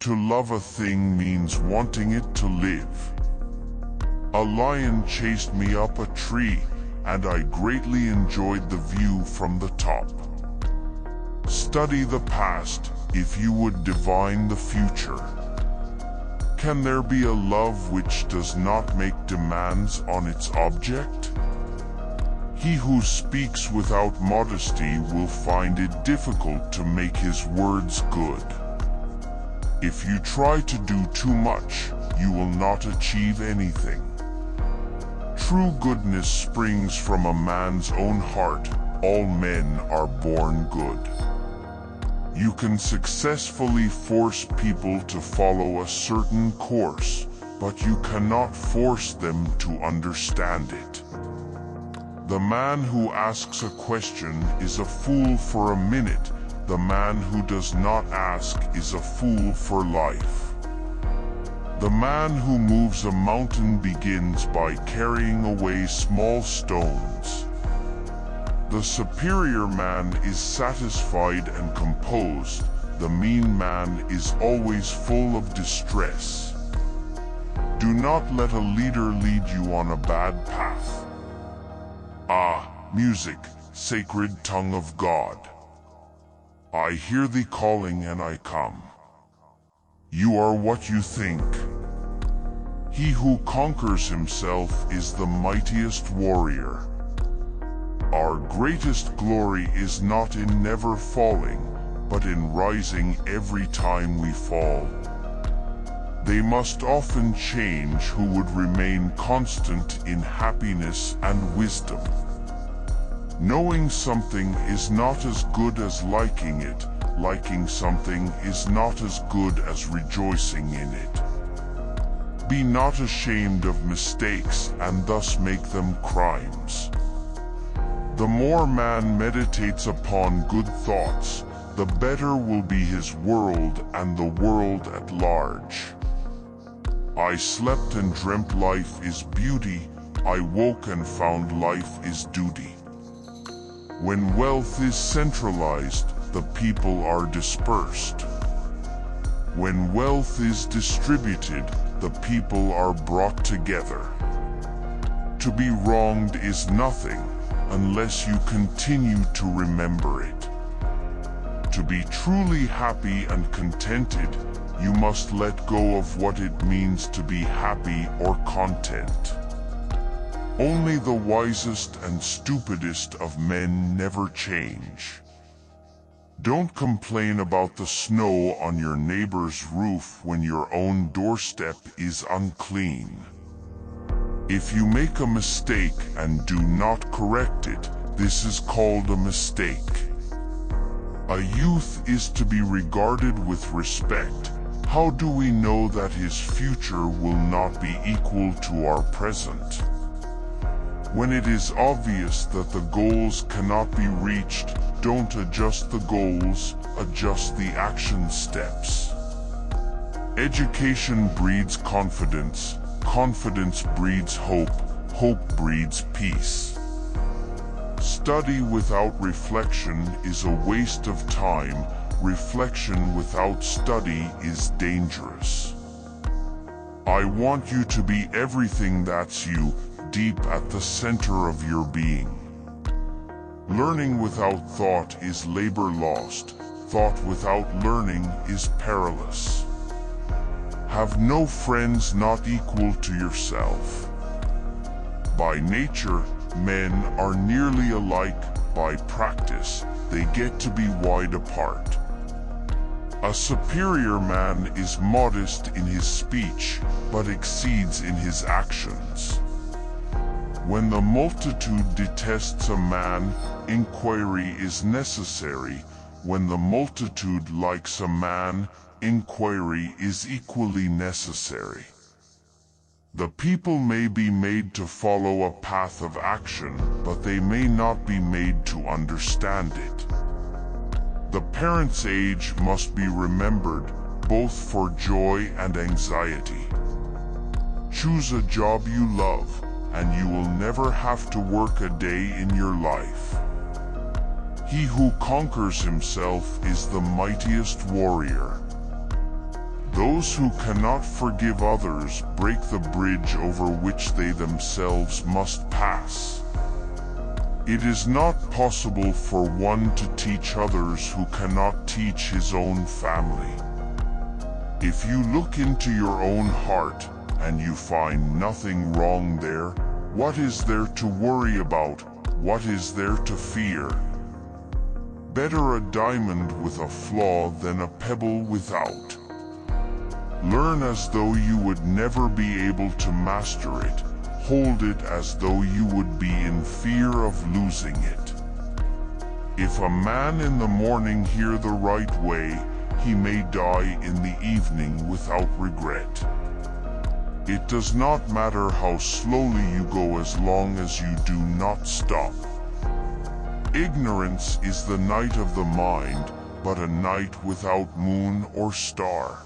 To love a thing means wanting it to live. A lion chased me up a tree, and I greatly enjoyed the view from the top. Study the past if you would divine the future. Can there be a love which does not make demands on its object? He who speaks without modesty will find it difficult to make his words good. If you try to do too much, you will not achieve anything. True goodness springs from a man's own heart. All men are born good. You can successfully force people to follow a certain course, but you cannot force them to understand it. The man who asks a question is a fool for a minute. The man who does not ask is a fool for life. The man who moves a mountain begins by carrying away small stones. The superior man is satisfied and composed. The mean man is always full of distress. Do not let a leader lead you on a bad path. Ah, music, sacred tongue of God. I hear thee calling and I come. You are what you think. He who conquers himself is the mightiest warrior. Our greatest glory is not in never falling, but in rising every time we fall. They must often change who would remain constant in happiness and wisdom. Knowing something is not as good as liking it. Liking something is not as good as rejoicing in it. Be not ashamed of mistakes and thus make them crimes. The more man meditates upon good thoughts, the better will be his world and the world at large. I slept and dreamt life is beauty. I woke and found life is duty. When wealth is centralized, the people are dispersed. When wealth is distributed, the people are brought together. To be wronged is nothing, unless you continue to remember it. To be truly happy and contented, you must let go of what it means to be happy or content. Only the wisest and stupidest of men never change. Don't complain about the snow on your neighbor's roof when your own doorstep is unclean. If you make a mistake and do not correct it, this is called a mistake. A youth is to be regarded with respect. How do we know that his future will not be equal to our present? When it is obvious that the goals cannot be reached, don't adjust the goals, adjust the action steps. Education breeds confidence, confidence breeds hope, hope breeds peace. Study without reflection is a waste of time. Reflection without study is dangerous. I want you to be everything that's you, deep at the center of your being. Learning without thought is labor lost. Thought without learning is perilous. Have no friends not equal to yourself. By nature, men are nearly alike. By practice, they get to be wide apart. A superior man is modest in his speech, but exceeds in his actions. When the multitude detests a man, inquiry is necessary. When the multitude likes a man, inquiry is equally necessary. The people may be made to follow a path of action, but they may not be made to understand it. The parent's age must be remembered, both for joy and anxiety. Choose a job you love, and you will never have to work a day in your life. He who conquers himself is the mightiest warrior. Those who cannot forgive others break the bridge over which they themselves must pass. It is not possible for one to teach others who cannot teach his own family. If you look into your own heart and you find nothing wrong there, what is there to worry about? What is there to fear? Better a diamond with a flaw than a pebble without. Learn as though you would never be able to master it. Hold it as though you would be in fear of losing it. If a man in the morning hear the right way, he may die in the evening without regret. It does not matter how slowly you go as long as you do not stop. Ignorance is the night of the mind, but a night without moon or star.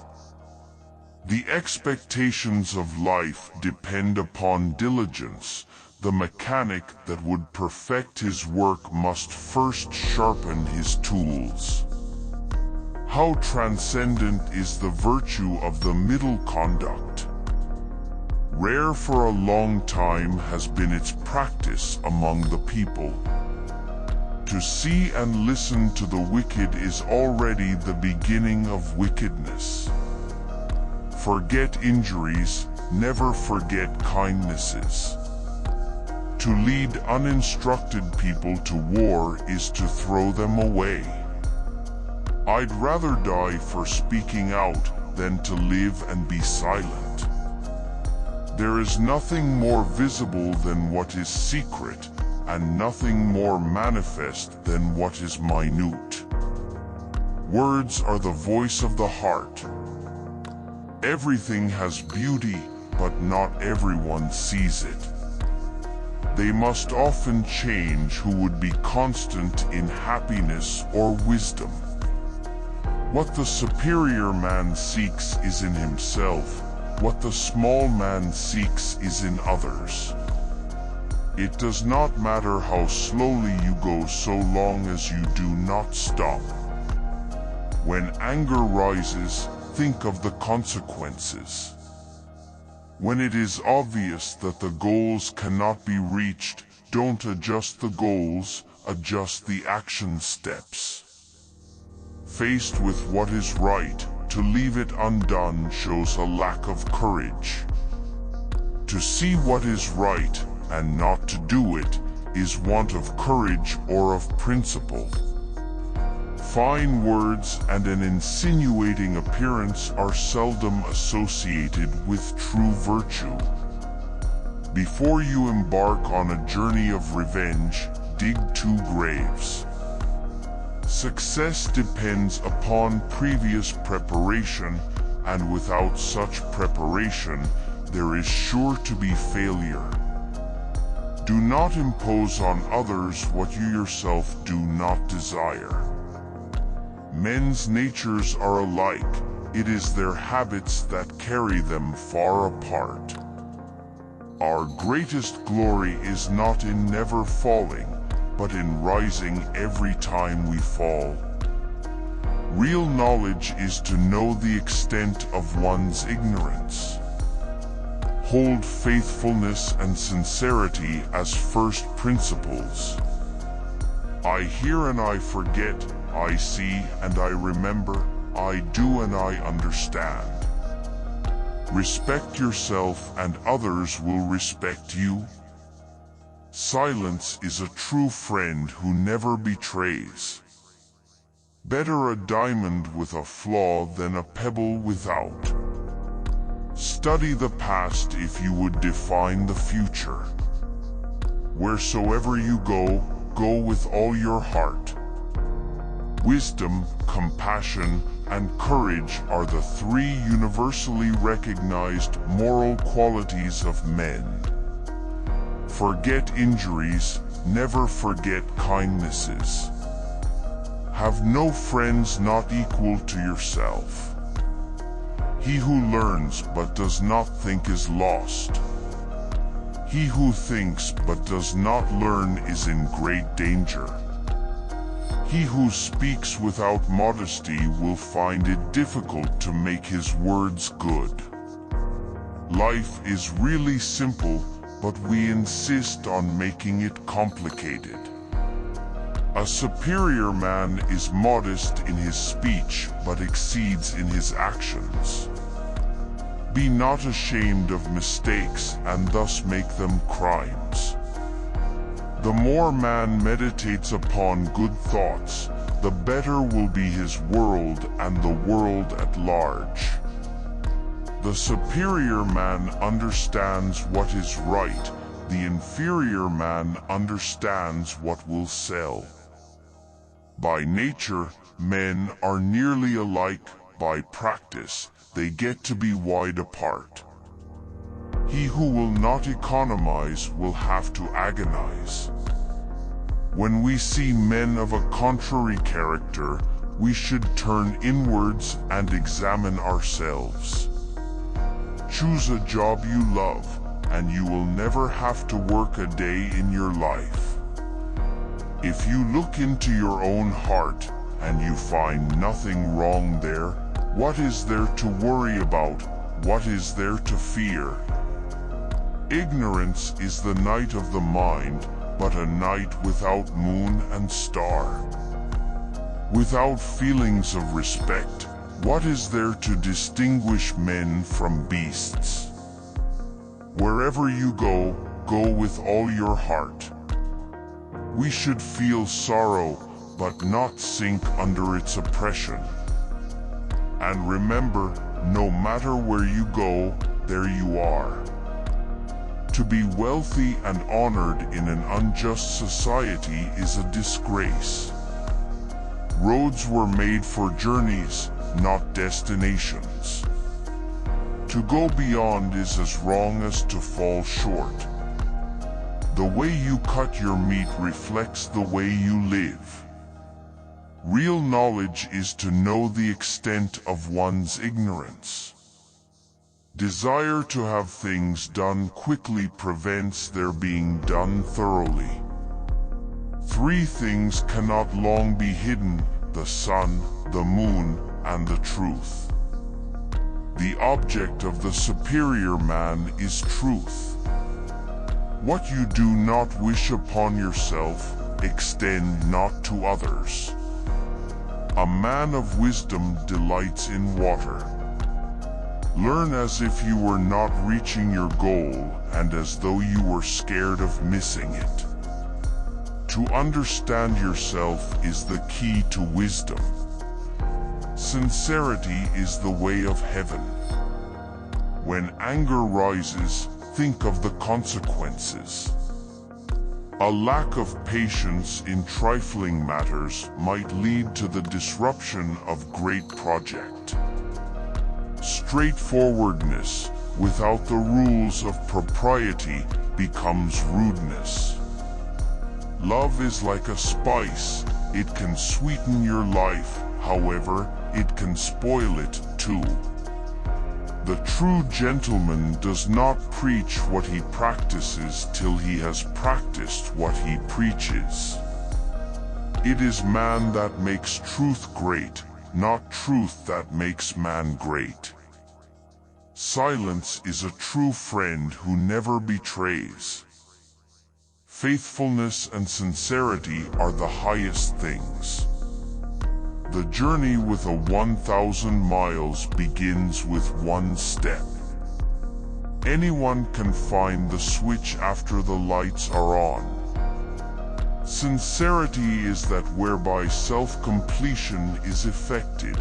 The expectations of life depend upon diligence. The mechanic that would perfect his work must first sharpen his tools. How transcendent is the virtue of the middle conduct! Rare for a long time has been its practice among the people. To see and listen to the wicked is already the beginning of wickedness. Forget injuries, never forget kindnesses. To lead uninstructed people to war is to throw them away. I'd rather die for speaking out than to live and be silent. There is nothing more visible than what is secret, and nothing more manifest than what is minute. Words are the voice of the heart. Everything has beauty, but not everyone sees it. They must often change who would be constant in happiness or wisdom. What the superior man seeks is in himself. What the small man seeks is in others. It does not matter how slowly you go so long as you do not stop. When anger rises, think of the consequences. When it is obvious that the goals cannot be reached, don't adjust the goals, adjust the action steps. Faced with what is right, to leave it undone shows a lack of courage. To see what is right and not to do it is want of courage or of principle. Fine words and an insinuating appearance are seldom associated with true virtue. Before you embark on a journey of revenge, dig 2 graves. Success depends upon previous preparation, and without such preparation, there is sure to be failure. Do not impose on others what you yourself do not desire. Men's natures are alike. It is their habits that carry them far apart. Our greatest glory is not in never falling, but in rising every time we fall. Real knowledge is to know the extent of one's ignorance. Hold faithfulness and sincerity as first principles. I hear and I forget, I see and I remember, I do and I understand. Respect yourself and others will respect you. Silence is a true friend who never betrays. Better a diamond with a flaw than a pebble without. Study the past if you would define the future. Wheresoever you go, go with all your heart. Wisdom, compassion, and courage are the 3 universally recognized moral qualities of men. Forget injuries, never forget kindnesses. Have no friends not equal to yourself. He who learns but does not think is lost. He who thinks but does not learn is in great danger. He who speaks without modesty will find it difficult to make his words good. Life is really simple, but we insist on making it complicated. A superior man is modest in his speech, but exceeds in his actions. Be not ashamed of mistakes, and thus make them crimes. The more man meditates upon good thoughts, the better will be his world and the world at large. The superior man understands what is right, the inferior man understands what will sell. By nature, men are nearly alike. By practice, they get to be wide apart. He who will not economize will have to agonize. When we see men of a contrary character, we should turn inwards and examine ourselves. Choose a job you love, and you will never have to work a day in your life. If you look into your own heart, and you find nothing wrong there, what is there to worry about? What is there to fear? Ignorance is the night of the mind, but a night without moon and star. Without feelings of respect, what is there to distinguish men from beasts? Wherever you go, go with all your heart. We should feel sorrow, but not sink under its oppression. And remember, no matter where you go, there you are. To be wealthy and honored in an unjust society is a disgrace. Roads were made for journeys, not destinations. To go beyond is as wrong as to fall short. The way you cut your meat reflects the way you live. Real knowledge is to know the extent of one's ignorance. Desire to have things done quickly prevents their being done thoroughly. Three things cannot long be hidden: the sun, the moon, and the truth. The object of the superior man is truth. What you do not wish upon yourself, extend not to others. A man of wisdom delights in water. Learn as if you were not reaching your goal, and as though you were scared of missing it. To understand yourself is the key to wisdom. Sincerity is the way of heaven. When anger rises, think of the consequences. A lack of patience in trifling matters might lead to the disruption of great project. Straightforwardness without the rules of propriety becomes rudeness. Love is like a spice. It can sweeten your life, however, it can spoil it too. The true gentleman does not preach what he practices till he has practiced what he preaches. It is man that makes truth great, not truth that makes man great. Silence is a true friend who never betrays. Faithfulness and sincerity are the highest things. The journey with a 1,000 miles begins with one step. Anyone can find the switch after the lights are on. Sincerity is that whereby self-completion is effected,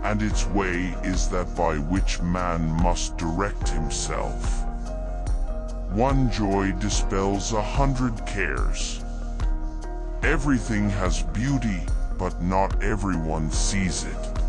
and its way is that by which man must direct himself. One joy dispels 100 cares. Everything has beauty, but not everyone sees it.